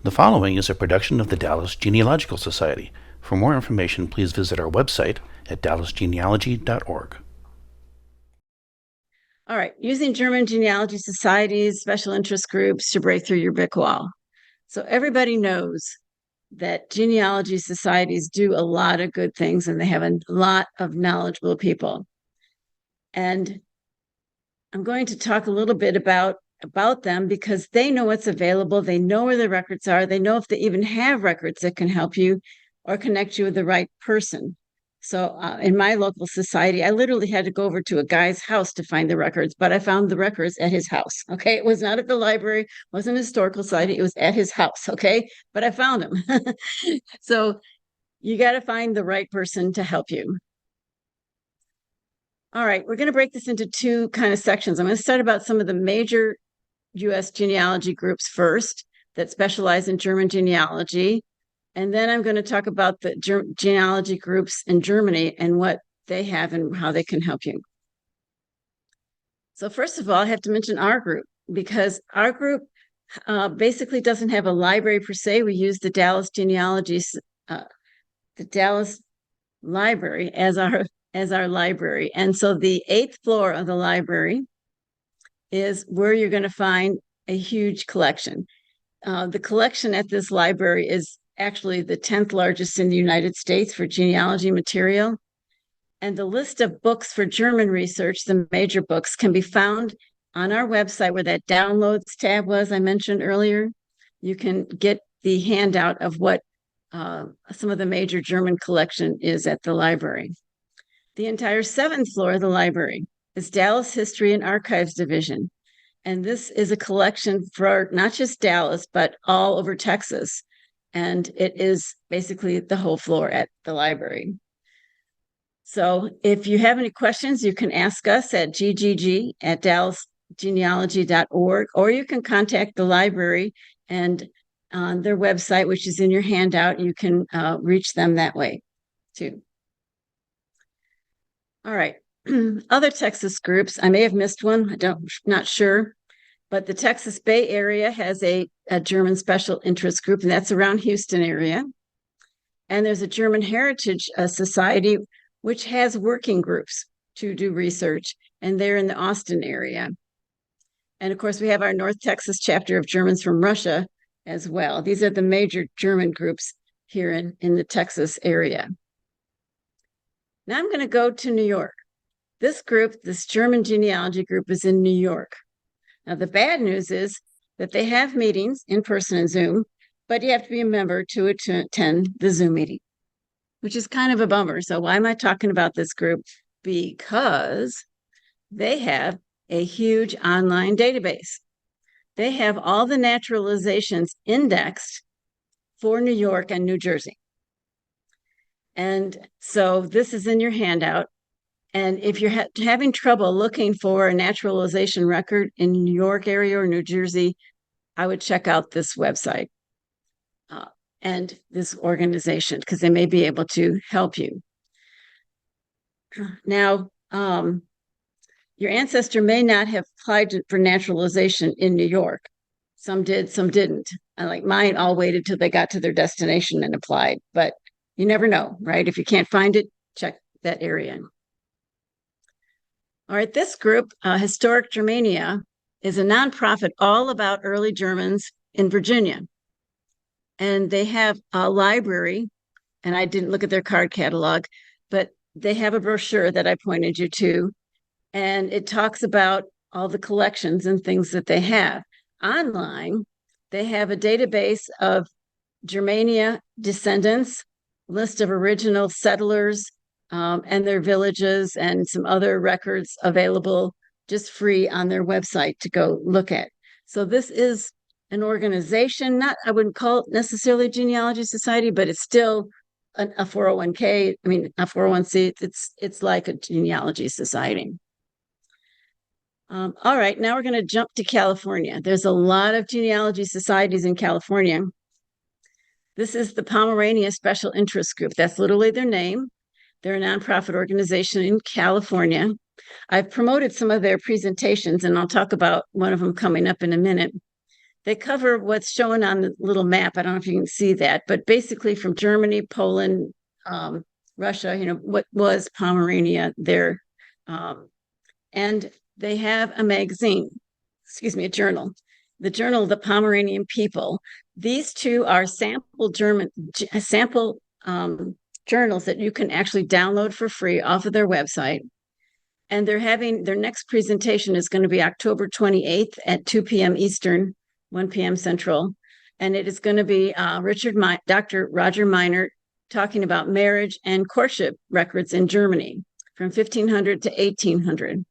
The following is a production of the Dallas Genealogical Society. For more information, please visit our website at dallasgenealogy.org. All right, using German genealogy societies, special interest groups to break through your brick wall. So everybody knows that genealogy societies do a lot of good things and they have a lot of knowledgeable people. And I'm going to talk a little bit about them because they know what's available. They know where the records are. They know if they even have records that can help you or connect you with the right person. So in my local society, I literally had to go over to a guy's house to find the records, but I found the records at his house. Okay. It was not at the library, wasn't a historical society. It was at his house. Okay. But I found him. So you got to find the right person to help you. All right. We're going to break this into two kind of sections. I'm going to start about some of the major U.S. genealogy groups first that specialize in German genealogy. And then I'm going to talk about the genealogy groups in Germany and what they have and how they can help you. So first of all, I have to mention our group because our group basically doesn't have a library per se. We use the Dallas the Dallas Library as our library. And so the 8th floor of the library is where you're going to find a huge collection. The collection at this library is actually the 10th largest in the United States for genealogy material. And the list of books for German research, the major books, can be found on our website where that downloads tab was I mentioned earlier. You can get the handout of what some of the major German collection is at the library. The entire 7th floor of the library is Dallas History and Archives Division. And this is a collection for not just Dallas, but all over Texas. And it is basically the whole floor at the library. So if you have any questions, you can ask us at ggg@dallasgenealogy.org, or you can contact the library and on their website, which is in your handout, you can reach them that way too. All right. Other Texas groups, I may have missed one, not sure, but the Texas Bay Area has a German special interest group, and that's around Houston area. And there's a German Heritage Society, which has working groups to do research, and they're in the Austin area. And of course, we have our North Texas chapter of Germans from Russia as well. These are the major German groups here in the Texas area. Now I'm going to go to New York. This group, this German genealogy group, is in New York. Now, the bad news is that they have meetings in person and Zoom, but you have to be a member to attend the Zoom meeting, which is kind of a bummer. So why am I talking about this group? Because they have a huge online database. They have all the naturalizations indexed for New York and New Jersey. And so this is in your handout. And if you're having trouble looking for a naturalization record in New York area or New Jersey, I would check out this website and this organization because they may be able to help you. Now, your ancestor may not have applied for naturalization in New York. Some did, some didn't. And like mine all waited till they got to their destination and applied. But you never know, right? If you can't find it, check that area. All right, this group, Historic Germania, is a nonprofit all about early Germans in Virginia. And they have a library, and I didn't look at their card catalog, but they have a brochure that I pointed you to, and it talks about all the collections and things that they have. Online, they have a database of Germania descendants, list of original settlers, and their villages and some other records available just free on their website to go look at. So this is an organization, I wouldn't call it necessarily a genealogy society, but it's still a 401k, a 401c. It's like a genealogy society. All right, now we're going to jump to California. There's a lot of genealogy societies in California. This is the Pomerania Special Interest Group. That's literally their name. They're a nonprofit organization in California. I've promoted some of their presentations, and I'll talk about one of them coming up in a minute. They cover what's shown on the little map. I don't know if you can see that, but basically from Germany, Poland, Russia, what was Pomerania there. And they have a magazine, a journal, the Journal of the Pomeranian People. These two are sample journals that you can actually download for free off of their website. And they're having their next presentation is going to be October 28th at 2 p.m. Eastern, 1 p.m. Central. And it is going to be Dr. Roger Meinert talking about marriage and courtship records in Germany from 1500 to 1800.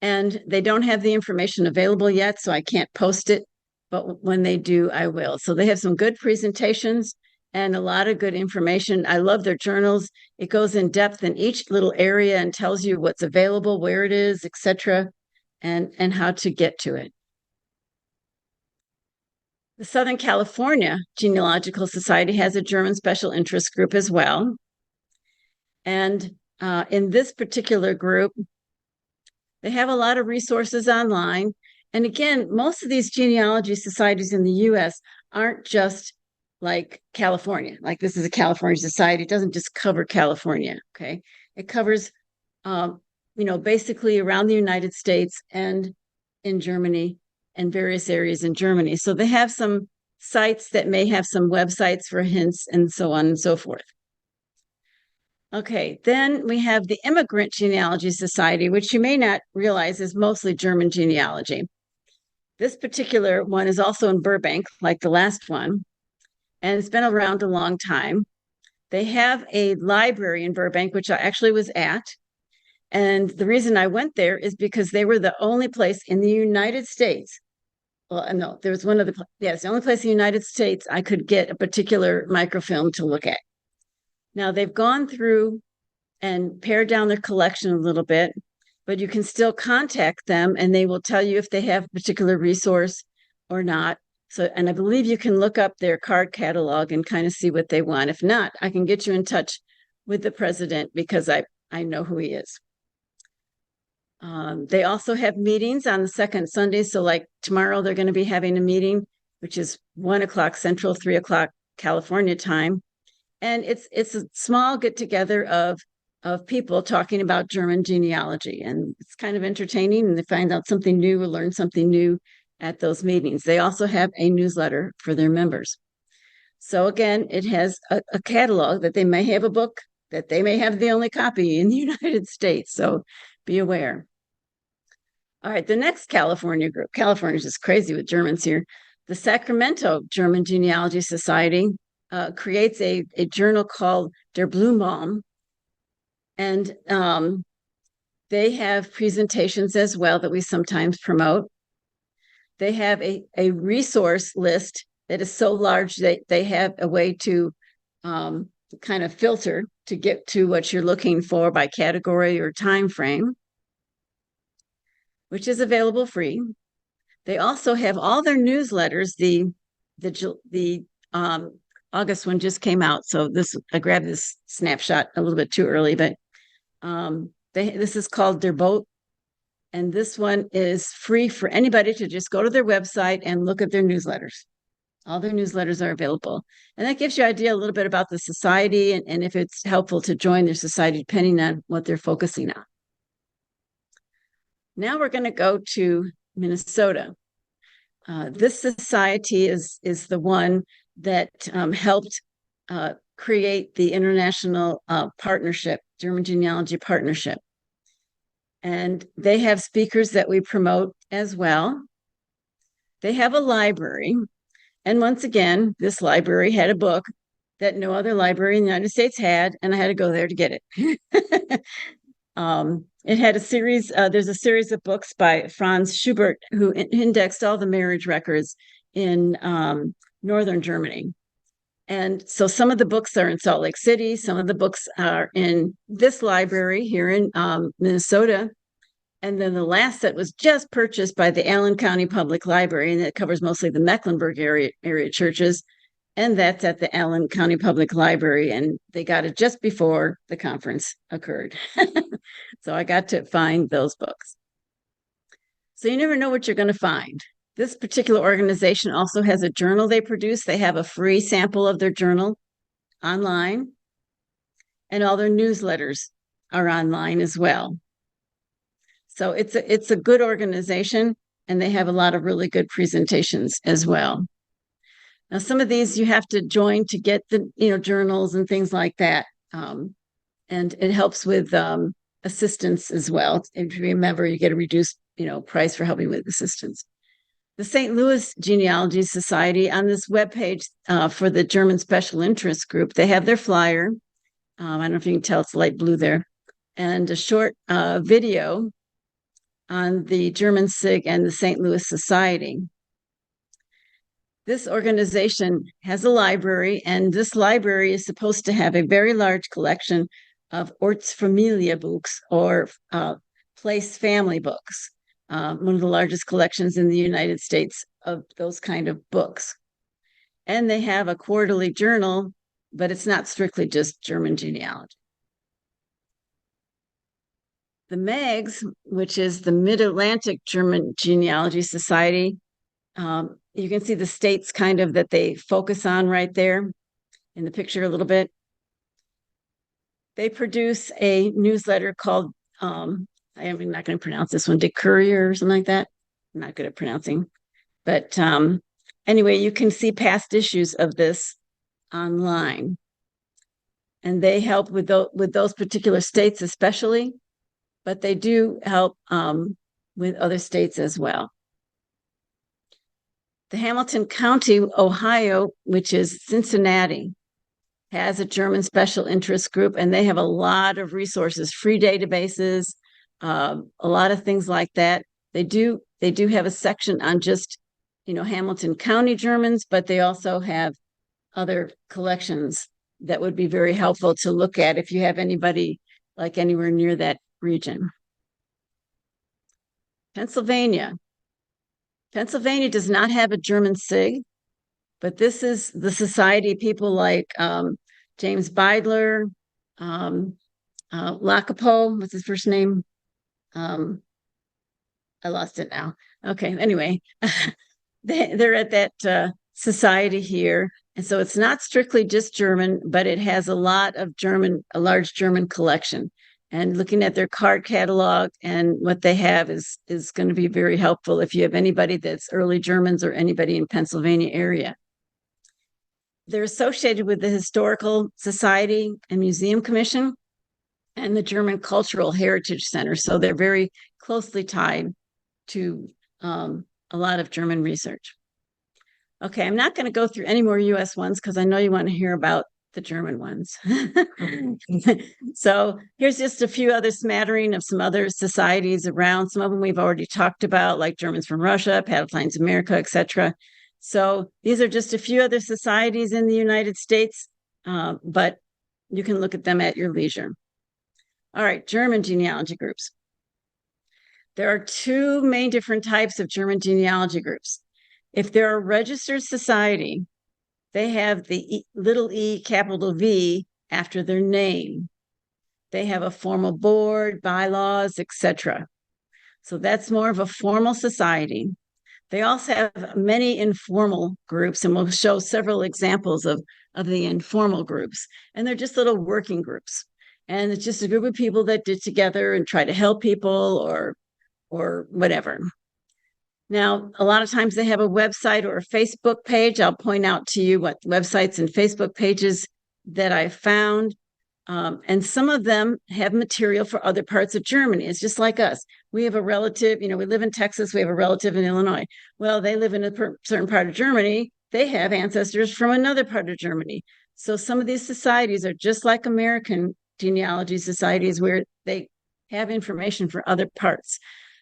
And they don't have the information available yet, so I can't post it. But when they do, I will. So they have some good presentations and a lot of good information. I love their journals. It goes in depth in each little area and tells you what's available, where it is, etc., and how to get to it. The Southern California Genealogical Society has a German special interest group as well. And in this particular group, they have a lot of resources online. And again, most of these genealogy societies in the US aren't just like California. Like this is a California society. It doesn't just cover California, okay? It covers, basically around the United States and in Germany and various areas in Germany. So they have some sites that may have some websites for hints and so on and so forth. Okay, then we have the Immigrant Genealogy Society, which you may not realize is mostly German genealogy. This particular one is also in Burbank, like the last one, and it's been around a long time. They have a library in Burbank, which I actually was at. And the reason I went there is because they were the only place in the United States. Well, no, there was the only place in the United States I could get a particular microfilm to look at. Now they've gone through and pared down their collection a little bit, but you can still contact them and they will tell you if they have a particular resource or not. So, and I believe you can look up their card catalog and kind of see what they want. If not, I can get you in touch with the president because I know who he is. They also have meetings on the second Sunday. So like tomorrow, they're going to be having a meeting, which is 1 o'clock Central, 3 o'clock California time. And it's a small get together of people talking about German genealogy. And it's kind of entertaining and they find out something new or learn something new at those meetings. They also have a newsletter for their members. So again, it has a catalog that they may have a book, that they may have the only copy in the United States. So be aware. All right, the next California group, California is just crazy with Germans here. The Sacramento German Genealogy Society creates a journal called Der Blumbaum. And they have presentations as well that we sometimes promote. They have a resource list that is so large that they have a way to kind of filter to get to what you're looking for by category or time frame, which is available free. They also have all their newsletters. The August one just came out, so I grabbed this snapshot a little bit too early, but this is called Der Boat, and this one is free for anybody to just go to their website and look at their newsletters. All their newsletters are available, and that gives you an idea a little bit about the society and if it's helpful to join their society depending on what they're focusing on. Now we're going to go to Minnesota. This society is the one that helped create the International Partnership, German Genealogy Partnership. And they have speakers that we promote as well. They have a library. And once again, this library had a book that no other library in the United States had, and I had to go there to get it. It had a series, there's a series of books by Franz Schubert, who indexed all the marriage records in northern Germany. And so some of the books are in Salt Lake City, some of the books are in this library here in Minnesota. And then the last set was just purchased by the Allen County Public Library, and it covers mostly the Mecklenburg area churches. And that's at the Allen County Public Library, and they got it just before the conference occurred. So I got to find those books. So you never know what you're going to find. This particular organization also has a journal they produce. They have a free sample of their journal online, and all their newsletters are online as well. So it's a good organization, and they have a lot of really good presentations as well. Now, some of these you have to join to get the journals and things like that, and it helps with assistance as well. If you remember, you get a reduced price for helping with assistance. The St. Louis Genealogy Society, on this webpage for the German Special Interest Group, they have their flyer. I don't know if you can tell, it's light blue there, and a short video on the German SIG and the St. Louis Society. This organization has a library, and this library is supposed to have a very large collection of Ortsfamilie books, or place family books, one of the largest collections in the United States of those kind of books. And they have a quarterly journal, but it's not strictly just German genealogy. The MAGS, which is the Mid-Atlantic German Genealogy Society, you can see the states kind of that they focus on right there in the picture a little bit. They produce a newsletter called, I'm not going to pronounce this one, De Courier or something like that. I'm not good at pronouncing. But anyway, you can see past issues of this online. And they help with those particular states especially, but they do help with other states as well. The Hamilton County, Ohio, which is Cincinnati, has a German special interest group, and they have a lot of resources, free databases, a lot of things like that. They do have a section on just, Hamilton County Germans, but they also have other collections that would be very helpful to look at if you have anybody like anywhere near that region. Pennsylvania does not have a German SIG, but this is the society, people like James Beidler, Lacapo, what's his first name? I lost it now. Okay, anyway, they're at that society here. And so it's not strictly just German, but it has a large German collection. And looking at their card catalog and what they have is going to be very helpful if you have anybody that's early Germans or anybody in Pennsylvania area. They're associated with the Historical Society and Museum Commission and the German Cultural Heritage Center. So they're very closely tied to a lot of German research. Okay, I'm not going to go through any more US ones because I know you want to hear about the German ones. So here's just a few other smattering of some other societies around. Some of them we've already talked about, like Germans from Russia, Palatin's America, etc. So these are just a few other societies in the United States, but you can look at them at your leisure. All right, German genealogy groups. There are two main different types of German genealogy groups. If they're a registered society, they have the little e, capital V after their name. They have a formal board, bylaws, etc. So that's more of a formal society. They also have many informal groups, and we'll show several examples of the informal groups. And they're just little working groups. And it's just a group of people that get together and try to help people or whatever. Now, a lot of times they have a website or a Facebook page. I'll point out to you what websites and Facebook pages that I found. And some of them have material for other parts of Germany. It's just like us. We have a relative, we live in Texas, we have a relative in Illinois. Well, they live in a certain part of Germany. They have ancestors from another part of Germany. So some of these societies are just like American genealogy societies where they have information for other parts.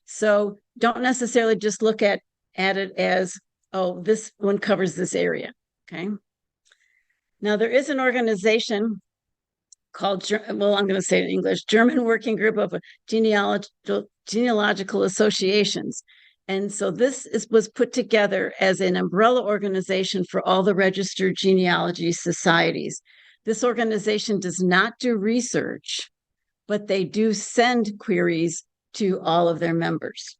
So don't necessarily just look at it as, oh, this one covers this area, okay? Now, there is an organization called, well, I'm going to say it in English, German Working Group of Genealogical Associations. And so this was put together as an umbrella organization for all the registered genealogy societies. This organization does not do research, but they do send queries to all of their members.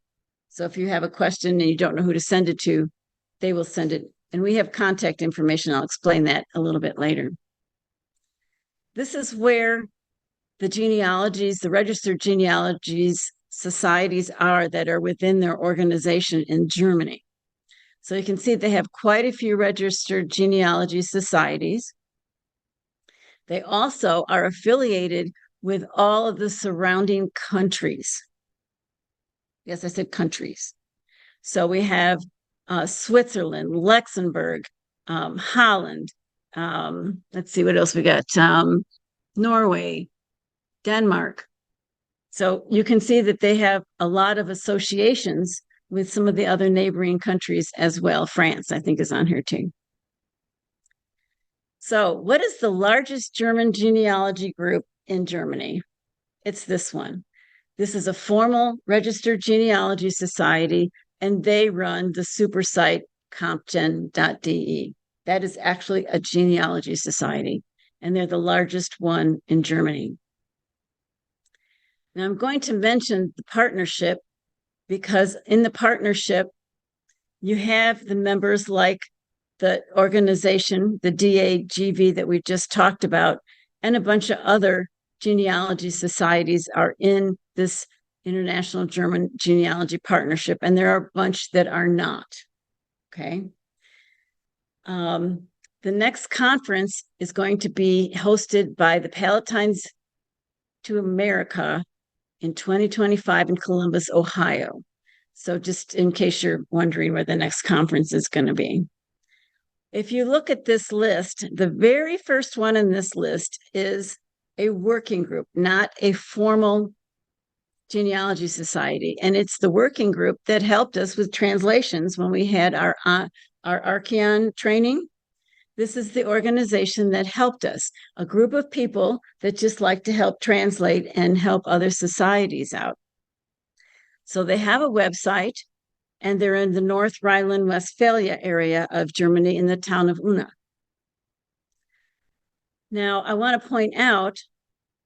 So if you have a question and you don't know who to send it to, they will send it. And we have contact information. I'll explain that a little bit later. This is where the genealogies, the registered genealogies societies are that are within their organization in Germany. So you can see they have quite a few registered genealogy societies. They also are affiliated with all of the surrounding countries. Yes, I said countries. So we have Switzerland, Luxembourg, Holland. Let's see what else we got. Norway, Denmark. So you can see that they have a lot of associations with some of the other neighboring countries as well. France, I think, is on here too. So what is the largest German genealogy group in Germany? It's this one. This is a formal registered genealogy society, and they run the super site compgen.de. That is actually a genealogy society, and they're the largest one in Germany. Now I'm going to mention the partnership because in the partnership, you have the members like the organization, the DAGV that we just talked about, and a bunch of other genealogy societies are in this International German Genealogy Partnership, and there are a bunch that are not. Okay. The next conference is going to be hosted by the Palatines to America in 2025 in Columbus, Ohio. So just in case you're wondering where the next conference is going to be. If you look at this list, the very first one in this list is a working group, not a formal genealogy society. And it's the working group that helped us with translations when we had our Archeon training. This is the organization that helped us, a group of people that just like to help translate and help other societies out. So they have a website, and they're in the North Rhineland-Westphalia area of Germany in the town of Unna. Now, I want to point out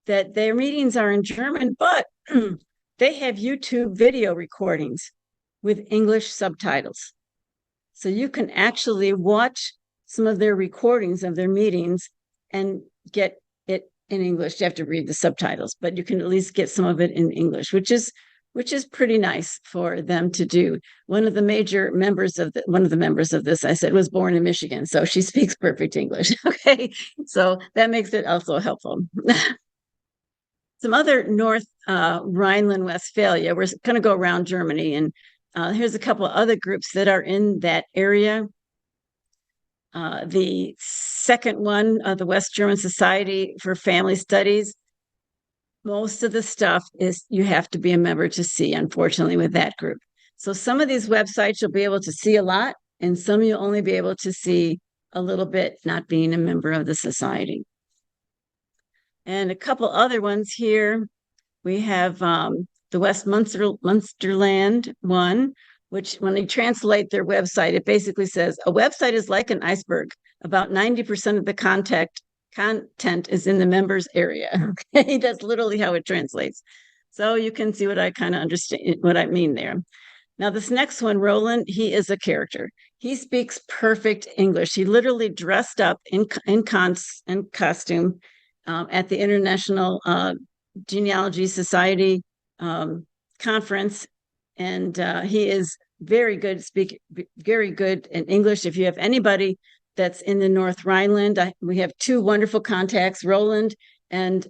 that their meetings are in German, but they have YouTube video recordings with English subtitles. So you can actually watch some of their recordings of their meetings and get it in English. You have to read the subtitles, but you can at least get some of it in English, which is pretty nice for them to do. One of the members of this, I said, was born in Michigan, so she speaks perfect English. Okay, so that makes it also helpful. Some other North Rhineland-Westphalia. We're going to go around Germany, and here's a couple of other groups that are in that area. The second one, the West German Society for Family Studies. Most of the stuff is you have to be a member to see, unfortunately, with that group. So some of these websites you'll be able to see a lot, and some you'll only be able to see a little bit, not being a member of the society. And a couple other ones here. We have the West Munsterland one, which when they translate their website, it basically says a website is like an iceberg. About 90% of the content is in the members area. Okay, that's literally how it translates. So you can see what I kind of understand, what I mean there. Now, this next one, Roland, he is a character. He speaks perfect English. He literally dressed up in costume at the International Genealogy Society conference, and he is very good in English. If you have anybody that's in the North Rhineland, we have two wonderful contacts, Roland and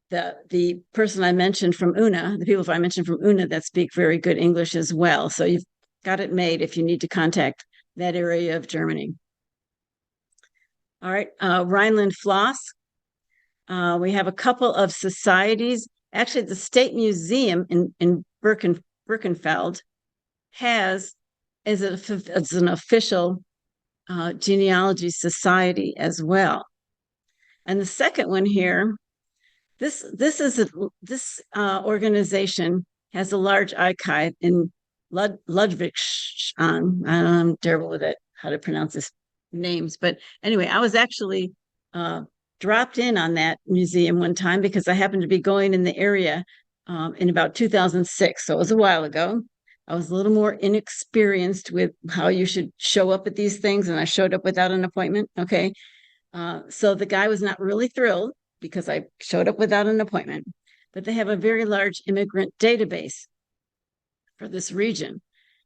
the person I mentioned from Unna, the people I mentioned from Unna that speak very good English as well. So you've got it made if you need to contact that area of Germany. All right, Rhineland-Pfalz. We have a couple of societies. Actually, the State Museum in Birkenfeld has as an official genealogy society as well. And the second one here, this organization has a large archive in Ludwigshafen. I'm terrible with it, how to pronounce this names. But anyway, I was actually dropped in on that museum one time because I happened to be going in the area in about 2006. So it was a while ago. I was a little more inexperienced with how you should show up at these things, and I showed up without an appointment. Okay. So the guy was not really thrilled because I showed up without an appointment, but they have a very large immigrant database for this region.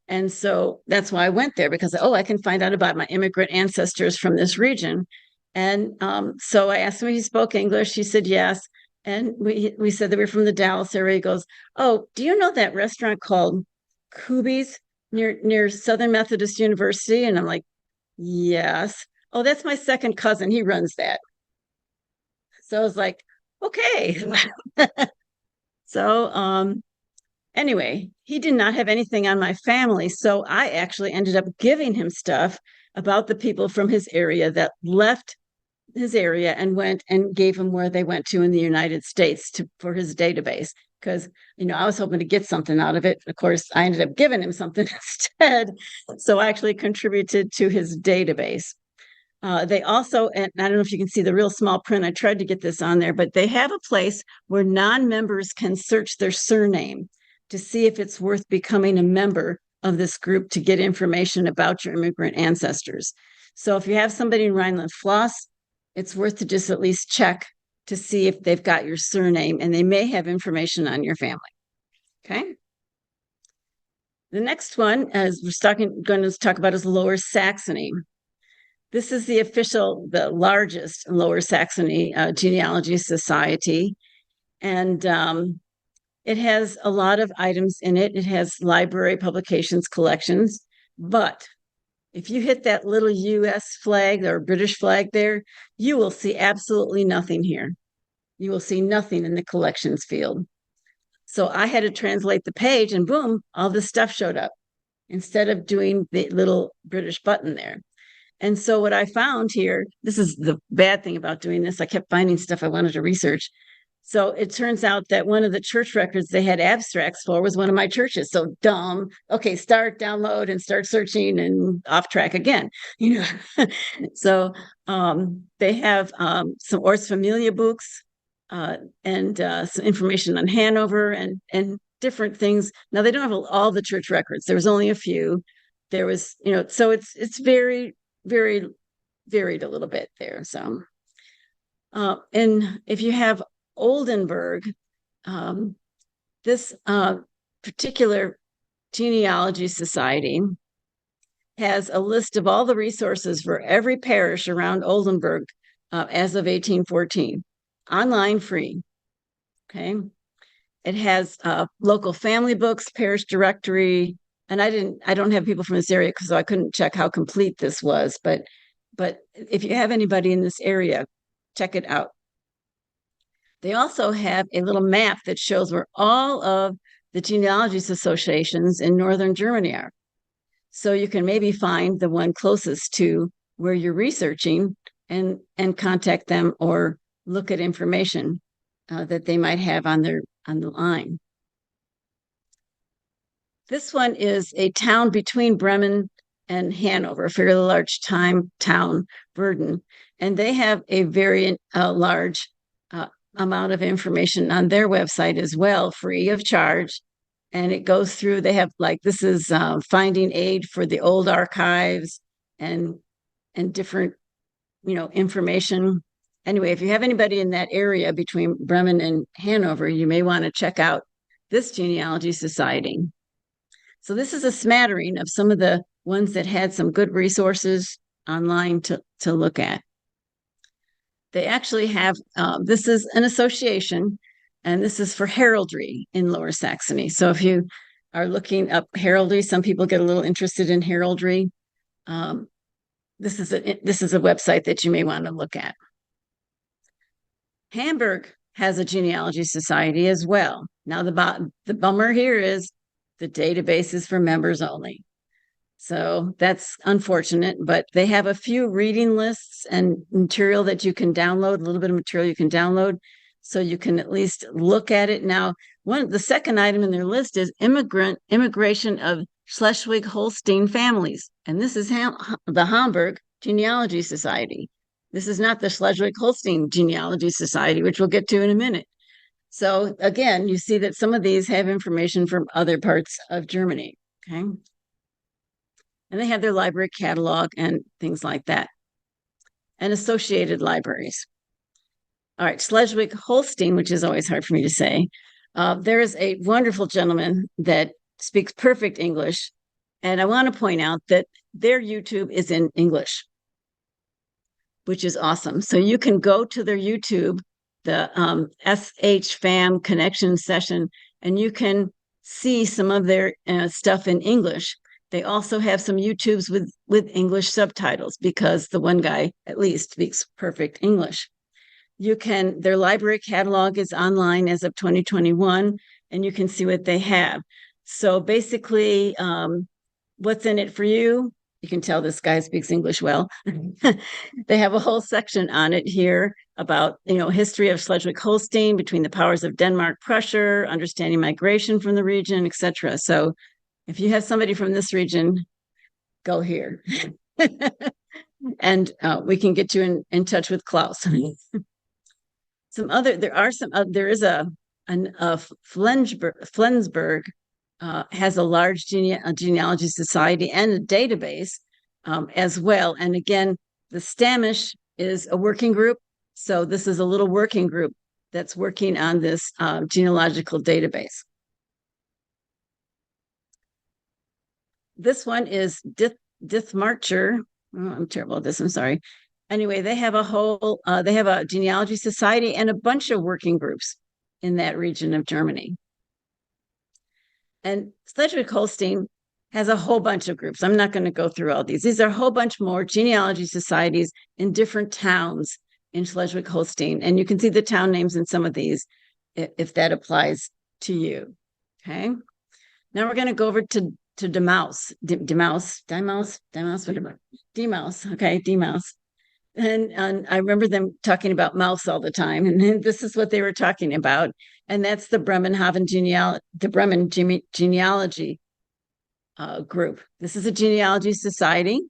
And so that's why I went there, because, oh, I can find out about my immigrant ancestors from this region. And so I asked him if he spoke English. He said yes. And we said that we were from the Dallas area. He goes, oh, do you know that restaurant called Kubi's near Southern Methodist University? And I'm like, yes. Oh, that's my second cousin. He runs that. So I was like, okay. So anyway, he did not have anything on my family. So I actually ended up giving him stuff about the people from his area that left his area and went and gave him where they went to in the United States for his database. Because, I was hoping to get something out of it. Of course, I ended up giving him something instead. So I actually contributed to his database. They also, and I don't know if you can see the real small print, I tried to get this on there, but they have a place where non-members can search their surname to see if it's worth becoming a member of this group to get information about your immigrant ancestors. So if you have somebody in Rhineland-Pfalz, it's worth to just at least check to see if they've got your surname, and they may have information on your family. Okay. The next one, as we're going to talk about, is Lower Saxony. This is the largest Lower Saxony genealogy society. And it has a lot of items in it. It has library publications, collections. But if you hit that little US flag or British flag there, you will see absolutely nothing here. You will see nothing in the collections field. So I had to translate the page, and boom, all this stuff showed up instead of doing the little British button there. And so what I found here, this is the bad thing about doing this, I kept finding stuff I wanted to research. So it turns out that one of the church records they had abstracts for was one of my churches. So dumb. Okay, start, download, and start searching, and off track again. So they have some Ors Familia books and some information on Hanover and different things. Now they don't have all the church records. There was only a few. There was, so it's very, very varied a little bit there. So, and if you have Oldenburg, this particular genealogy society has a list of all the resources for every parish around Oldenburg as of 1814, online, free. Okay. It has local family books, parish directory, and I don't have people from this area because I couldn't check how complete this was, but if you have anybody in this area, check it out. They also have a little map that shows where all of the genealogies associations in northern Germany are. So you can maybe find the one closest to where you're researching and contact them or look at information that they might have on the line. This one is a town between Bremen and Hanover, a fairly large town, Verden, and they have a very large amount of information on their website as well, free of charge. And it goes through, they have this is finding aid for the old archives and different, information. Anyway, if you have anybody in that area between Bremen and Hanover, you may want to check out this genealogy society. So this is a smattering of some of the ones that had some good resources online to look at. They actually have, this is an association, and this is for heraldry in Lower Saxony. So if you are looking up heraldry, some people get a little interested in heraldry. This is a website that you may want to look at. Hamburg has a genealogy society as well. Now the bummer here is the database is for members only. So that's unfortunate, but they have a few reading lists and material that you can download, a little bit of material you can download, so you can at least look at it. Now, the second item in their list is immigration of Schleswig-Holstein families. And this is the Hamburg Genealogy Society. This is not the Schleswig-Holstein Genealogy Society, which we'll get to in a minute. So again, you see that some of these have information from other parts of Germany. Okay. And they have their library catalog and things like that, and associated libraries. All right, Schleswig-Holstein, which is always hard for me to say. There is a wonderful gentleman that speaks perfect English, and I want to point out that their YouTube is in English, which is awesome. So you can go to their YouTube, the SHFAM connection session, and you can see some of their stuff in English. They also have some YouTubes with English subtitles because the one guy at least speaks perfect English. Their library catalog is online as of 2021, and you can see what they have. So basically, what's in it for you? You can tell this guy speaks English well. They have a whole section on it here about, history of Schleswig-Holstein between the powers of Denmark, Prussia, understanding migration from the region, etc. So if you have somebody from this region, go here. And we can get you in touch with Klaus. There is a Flensburg has a large genealogy society and a database as well. And again, the Stamish is a working group. So this is a little working group that's working on this genealogical database. This one is Dithmarcher. Oh, I'm terrible at this. I'm sorry. Anyway, they have a genealogy society and a bunch of working groups in that region of Germany. And Schleswig-Holstein has a whole bunch of groups. I'm not going to go through all these. These are a whole bunch more genealogy societies in different towns in Schleswig-Holstein. And you can see the town names in some of these if that applies to you. Okay. Now we're going to go over to Demaus. Okay, Demaus. And I remember them talking about mouse all the time, and this is what they were talking about, and that's the Bremen genealogy group. This is a genealogy society,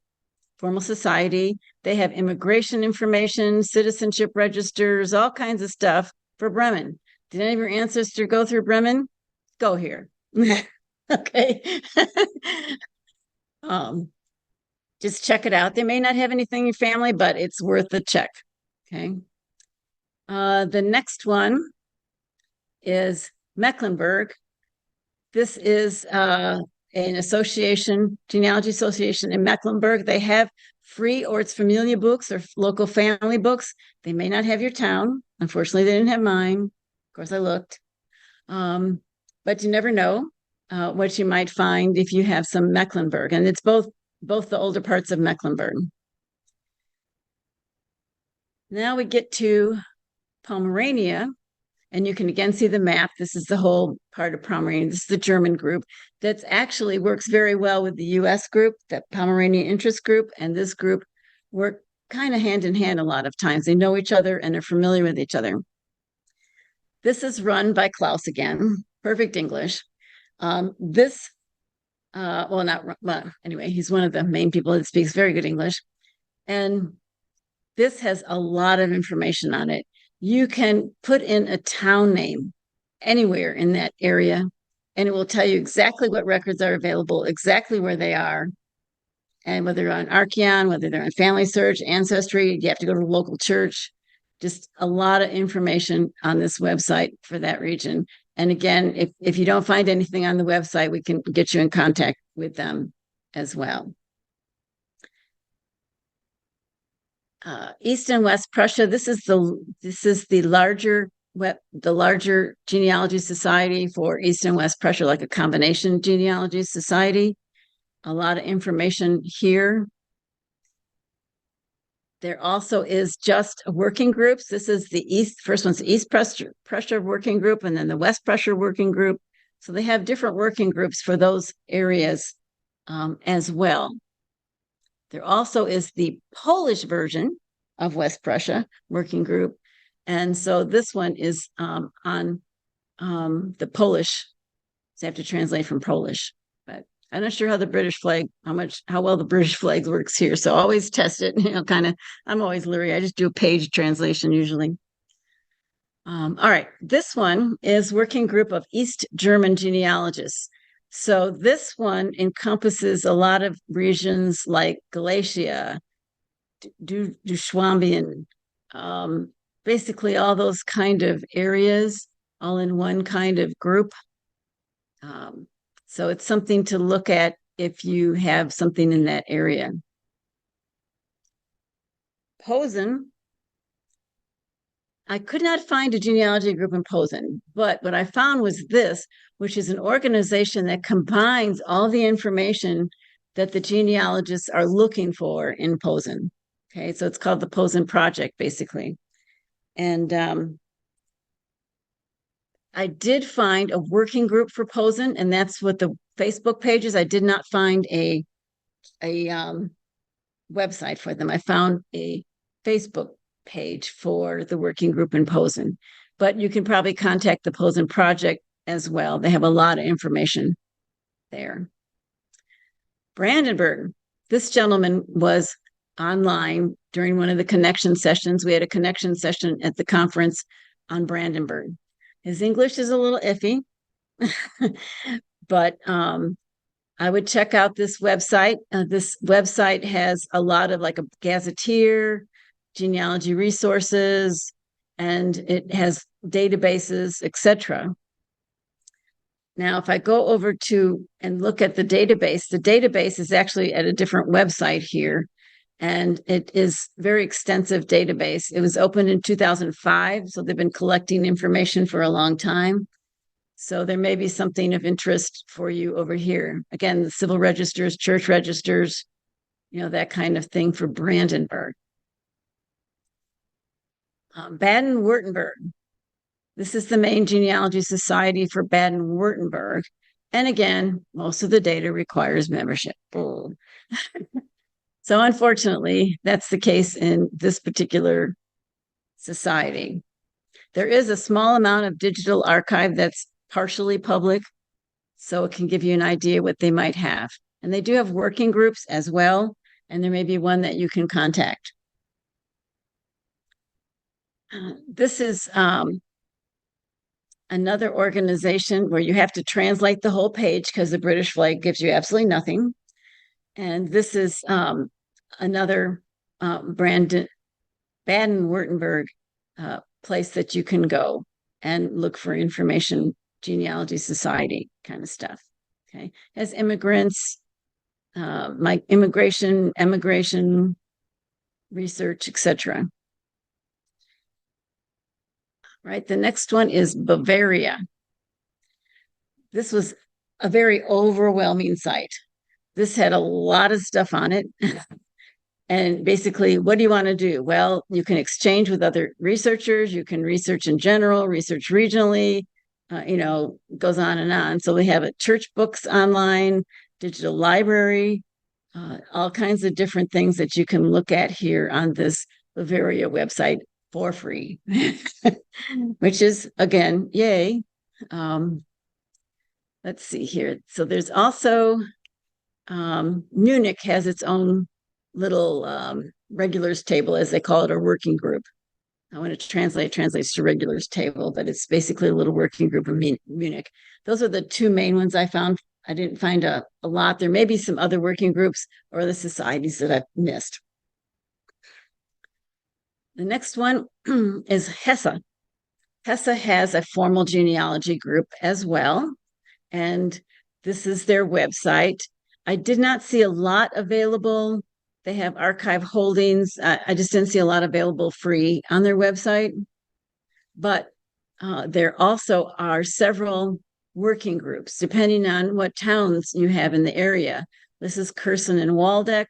formal society. They have immigration information, citizenship registers, all kinds of stuff for Bremen. Did any of your ancestors go through Bremen? Go here. Okay. Just check it out. They may not have anything in your family, but it's worth a check. Okay. The next one is Mecklenburg. This is an genealogy association in Mecklenburg. They have free Ortsfamilie books or local family books. They may not have your town. Unfortunately, they didn't have mine. Of course, I looked. But you never know what you might find if you have some Mecklenburg. And it's both the older parts of Mecklenburg. Now we get to Pomerania, and you can again see the map. This is the whole part of Pomerania. This is the German group that actually works very well with the US group, that Pomeranian Interest Group, and this group work kind of hand in hand a lot of times. They know each other and are familiar with each other. This is run by Klaus again, perfect English. Anyway, he's one of the main people that speaks very good English. And this has a lot of information on it. You can put in a town name anywhere in that area, and it will tell you exactly what records are available, exactly where they are, and whether they're on Archeon, whether they're on Family Search, Ancestry, you have to go to a local church. Just a lot of information on this website for that region. And again, if you don't find anything on the website, we can get you in contact with them as well. East and West Prussia. This is the larger genealogy society for East and West Prussia, like a combination genealogy society. A lot of information here. There also is just working groups. This is first one's the East Prussia working group, and then the West Prussia working group. So they have different working groups for those areas as well. There also is the Polish version of West Prussia working group. And so this one is on the Polish. So I have to translate from Polish, but I'm not sure how the British flag, how well the British flag works here. So always test it, I'm always leery. I just do a page translation usually. All right. This one is working group of East German genealogists. So this one encompasses a lot of regions like Galatia, Duschwambian, basically all those kind of areas, all in one kind of group. So it's something to look at if you have something in that area. Posen, I could not find a genealogy group in Posen, but what I found was this, which is an organization that combines all the information that the genealogists are looking for in Posen. Okay, so it's called the Posen Project, basically. And I did find a working group for Posen, and that's what the Facebook page is. I did not find a website for them. I found a Facebook page for the working group in Posen, but you can probably contact the Posen Project as well. They have a lot of information there. Brandenburg. This gentleman was online during one of the connection sessions. We had a connection session at the conference on Brandenburg. His English is a little iffy, but I would check out this website. This website has a lot of like a gazetteer, genealogy resources, and it has databases, etc. Now, if I go over to and look at the database is actually at a different website here, and it is very extensive database. It was opened in 2005, so they've been collecting information for a long time. So there may be something of interest for you over here. Again, the civil registers, church registers, that kind of thing for Brandenburg. Baden-Württemberg. This is the main genealogy society for Baden-Württemberg. And again, most of the data requires membership. So unfortunately, that's the case in this particular society. There is a small amount of digital archive that's partially public, so it can give you an idea what they might have. And they do have working groups as well, and there may be one that you can contact. This is another organization where you have to translate the whole page because the British flag gives you absolutely nothing. And this is another Baden-Württemberg place that you can go and look for information, genealogy society kind of stuff. Okay, as immigrants, like immigration, emigration, research, etc. Right, the next one is Bavaria. This was a very overwhelming site. This had a lot of stuff on it. And basically, what do you want to do? Well, you can exchange with other researchers. You can research in general, research regionally, goes on and on. So we have church books online, digital library, all kinds of different things that you can look at here on this Bavaria website for free, which is, again, yay. Let's see here. So there's also Munich has its own little regulars table, as they call it, or working group. I want to translates to regulars table, but it's basically a little working group of Munich. Those are the two main ones I found. I didn't find a lot. There may be some other working groups or the societies that I've missed. The next one is Hesse. Hesse has a formal genealogy group as well, and this is their website. I did not see a lot available. They have archive holdings. I just didn't see a lot available free on their website. But there also are several working groups, depending on what towns you have in the area. This is Kherson and Waldeck.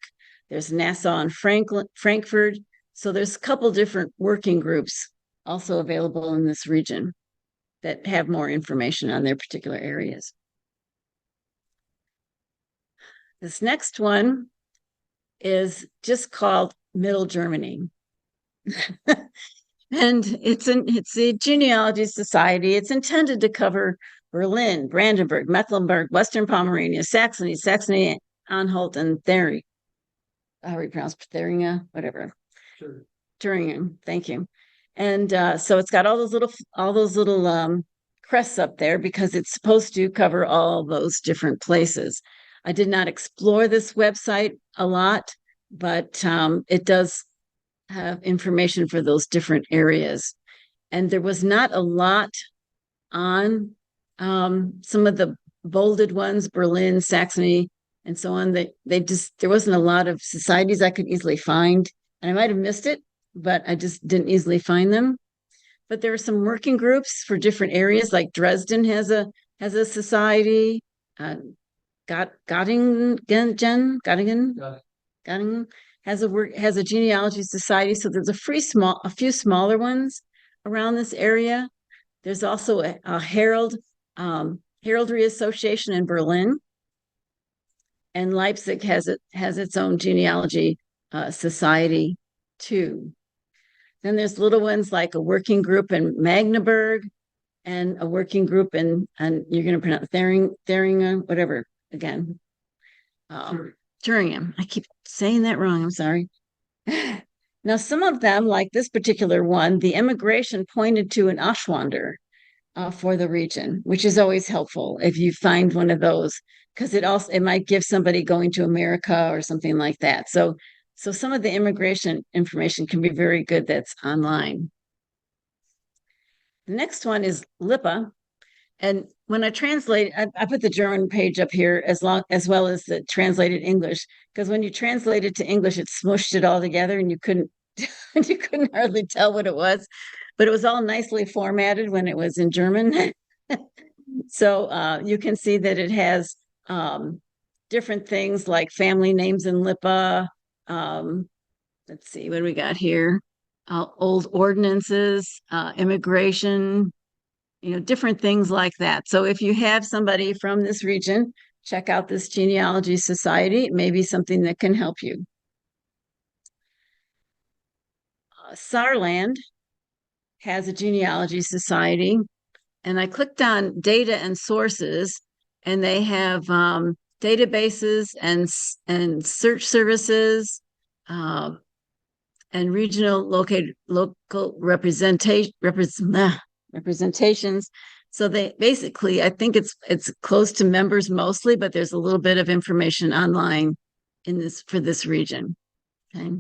There's Nassau and Frankfurt. So there's a couple different working groups also available in this region that have more information on their particular areas. This next one is just called Middle Germany. And it's a genealogy society. It's intended to cover Berlin, Brandenburg, Mecklenburg, Western Pomerania, Saxony, Anhalt, and Thuringia. How do we pronounce Thuringia? Whatever. Sure. Thuringia. Thank you. And so it's got all those little press up there because it's supposed to cover all those different places. I did not explore this website a lot, but it does have information for those different areas. And there was not a lot on some of the bolded ones, Berlin, Saxony, and so on. There wasn't a lot of societies I could easily find. And I might have missed it, but I just didn't easily find them. But there are some working groups for different areas, like Dresden has a society. Göttingen has a genealogy society. So there's a few smaller ones around this area. There's also a heraldry association in Berlin, and Leipzig has its own genealogy society too. Then there's little ones like a working group in Magdeburg and a working group and you're going to pronounce Thüringen, whatever again. Thüringen. I keep saying that wrong. I'm sorry. Now, some of them, like this particular one, the immigration pointed to an Ashwander for the region, which is always helpful if you find one of those, because it might give somebody going to America or something like that. So some of the immigration information can be very good that's online. The next one is Lippe. And when I translate, I put the German page up here as well as the translated English, because when you translate it to English, it smushed it all together and you couldn't hardly tell what it was, but it was all nicely formatted when it was in German. So you can see that it has different things like family names in Lippe. Let's see, what do we got here? Old ordinances, immigration, different things like that. So if you have somebody from this region, check out this genealogy society. It may be something that can help you. Saarland has a genealogy society, and I clicked on data and sources, and they have databases and search services and local representations. So they basically, I think it's close to members mostly, but there's a little bit of information online for this region. Okay.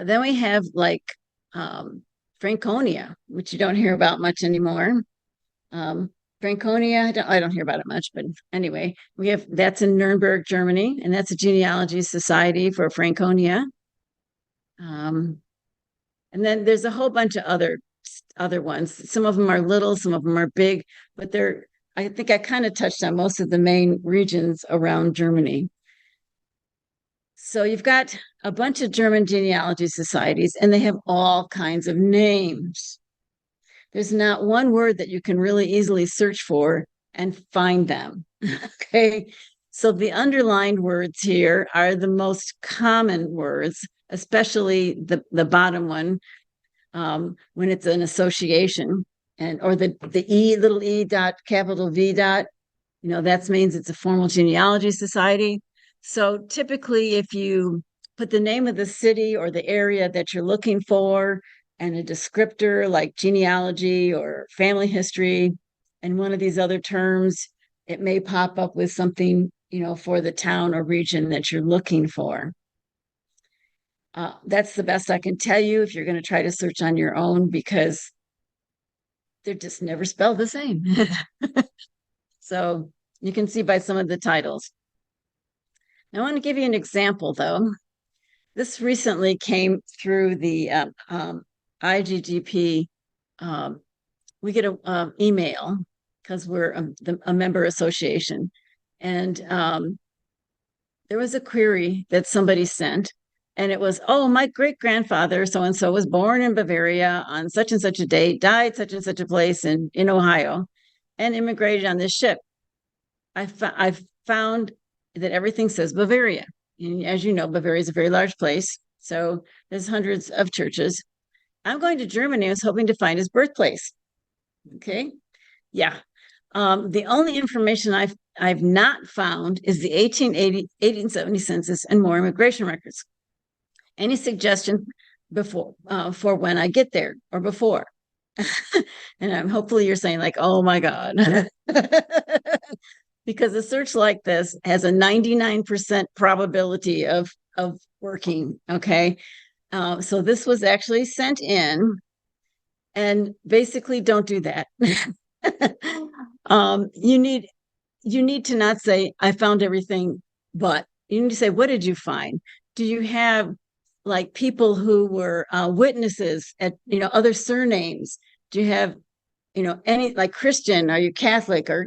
Then we have like Franconia, which you don't hear about much anymore. Franconia, I don't hear about it much, but anyway, that's in Nuremberg, Germany, and that's a genealogy society for Franconia. And then there's a whole bunch of other ones. Some of them are little, some of them are big, but I think I kind of touched on most of the main regions around Germany. So you've got a bunch of German genealogy societies, and they have all kinds of names. There's not one word that you can really easily search for and find them. Okay. So the underlined words here are the most common words, especially the bottom one, when it's an association, or the E, little e dot, capital V dot, that means it's a formal genealogy society. So typically, if you put the name of the city or the area that you're looking for and a descriptor like genealogy or family history and one of these other terms, it may pop up with something, for the town or region that you're looking for. That's the best I can tell you if you're going to try to search on your own, because they're just never spelled the same. So you can see by some of the titles. Now, I want to give you an example, though. This recently came through the IGGP. We get an email because we're a member association. And there was a query that somebody sent, and it was, my great-grandfather so-and-so was born in Bavaria on such and such a date, died such and such a place in Ohio, and immigrated on this ship. I've found that everything says Bavaria. And as you know, Bavaria is a very large place. So there's hundreds of churches. I'm going to Germany. I was hoping to find his birthplace. Okay. Yeah. The only information I've not found is the 1870 census and more immigration records. Any suggestion for when I get there or before? And hopefully you're saying like, oh my God. Because a search like this has a 99% probability of working. Okay. So this was actually sent in, and basically don't do that. You need to not say, I found everything, but you need to say, what did you find? Do you have like people who were witnesses at, other surnames? Do you have, any like Christian? Are you Catholic? Or,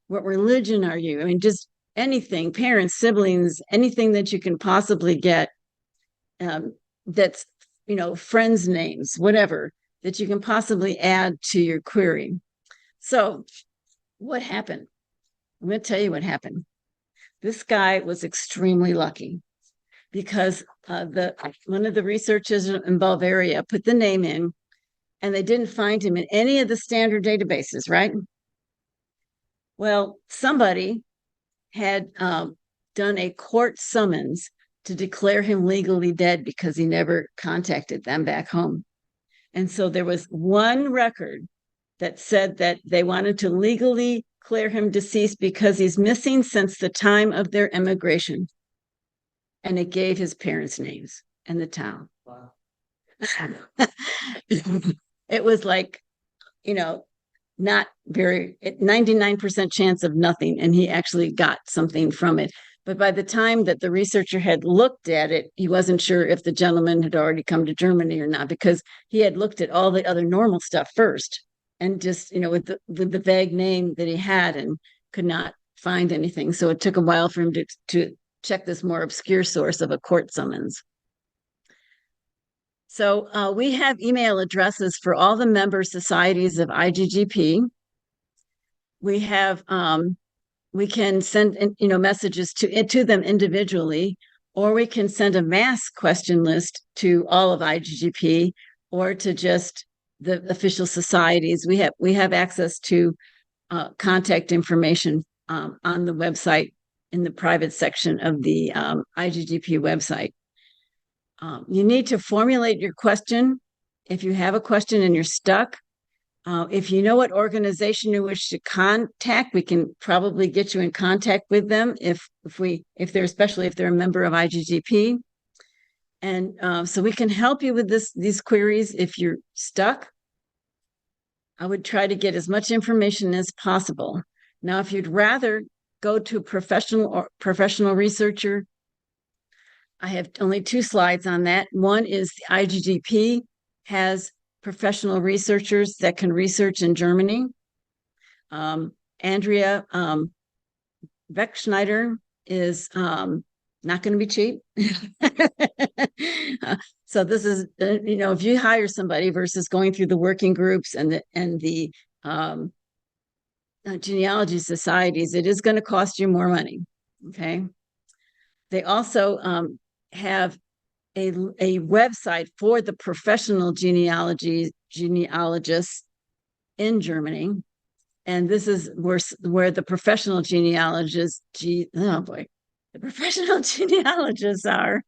what religion are you? I mean, just anything, parents, siblings, anything that you can possibly get, that's, friends' names, whatever, that you can possibly add to your query. So what happened? I'm going to tell you what happened. This guy was extremely lucky because one of the researchers in Bulgaria put the name in, and they didn't find him in any of the standard databases, right? Well, somebody had done a court summons to declare him legally dead because he never contacted them back home. And so there was one record that said that they wanted to legally declare him deceased because he's missing since the time of their emigration. And it gave his parents' names and the town. Wow. It was like, not very 99% chance of nothing. And he actually got something from it. But by the time that the researcher had looked at it, he wasn't sure if the gentleman had already come to Germany or not, because he had looked at all the other normal stuff first, and just, with the vague name that he had, and could not find anything. So it took a while for him to check this more obscure source of a court summons. So we have email addresses for all the member societies of IGGP. We have we can send messages to them individually, or we can send a mass question list to all of IGGP, or to just the official societies. We have access to contact information on the website in the private section of the IGGP website. You need to formulate your question. If you have a question and you're stuck, if you know what organization you wish to contact, we can probably get you in contact with them especially if they're a member of IGGP. And so we can help you with these queries. If you're stuck, I would try to get as much information as possible. Now, if you'd rather go to a professional researcher, I have only 2 slides on that. One is the IGGP has professional researchers that can research in Germany. Andrea Beckschneider is not going to be cheap. So this is, if you hire somebody versus going through the working groups and the genealogy societies, it is going to cost you more money. Okay. They also have a website for the professional genealogists in Germany. And this is where the professional genealogists, the professional genealogists are.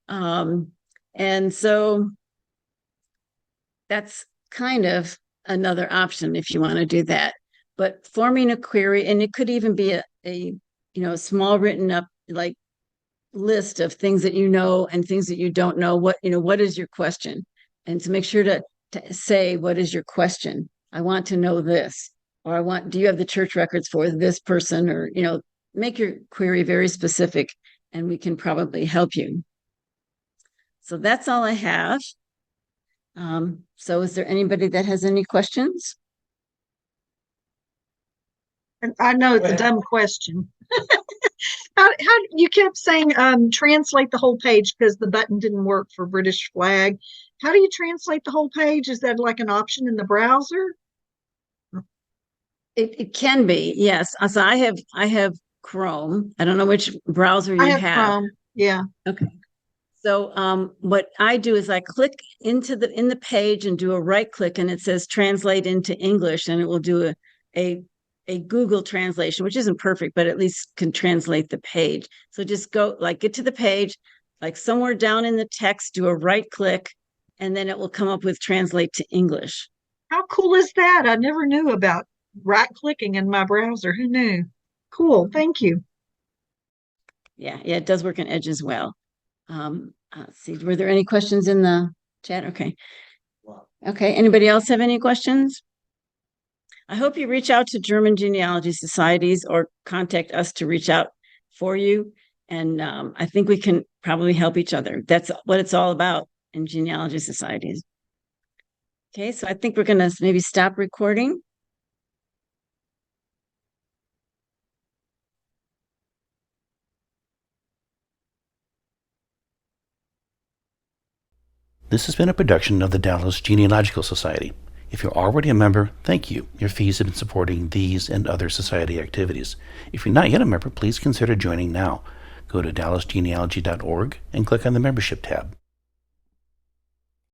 And so that's kind of another option if you want to do that. But forming a query, and it could even be a small written up like list of things that you know and things that you don't know. What is your question? And to make sure to say, what is your question? I want to know this, or do you have the church records for this person? Or, make your query very specific, and we can probably help you. So that's all I have. So is there anybody that has any questions? I know it's a dumb question. How you kept saying translate the whole page because the button didn't work for British flag. How do you translate the whole page? Is that like an option in the browser? It can be, yes. So I have Chrome. I don't know which browser you have. Chrome. Yeah. Okay. So what I do is I click in the page and do a right click, and it says translate into English, and it will do a Google translation, which isn't perfect, but at least can translate the page. So just get to the page, like somewhere down in the text, do a right click, and then it will come up with translate to English. How cool is that? I never knew about right clicking in my browser. Who knew? Cool. Thank you. Yeah, it does work on Edge as well. Let's see, were there any questions in the chat? Okay. Okay, anybody else have any questions? I hope you reach out to German genealogy societies or contact us to reach out for you. And I think we can probably help each other. That's what it's all about in genealogy societies. Okay, so I think we're going to maybe stop recording. This has been a production of the Dallas Genealogical Society. If you're already a member, thank you. Your fees have been supporting these and other society activities. If you're not yet a member, please consider joining now. Go to dallasgenealogy.org and click on the membership tab.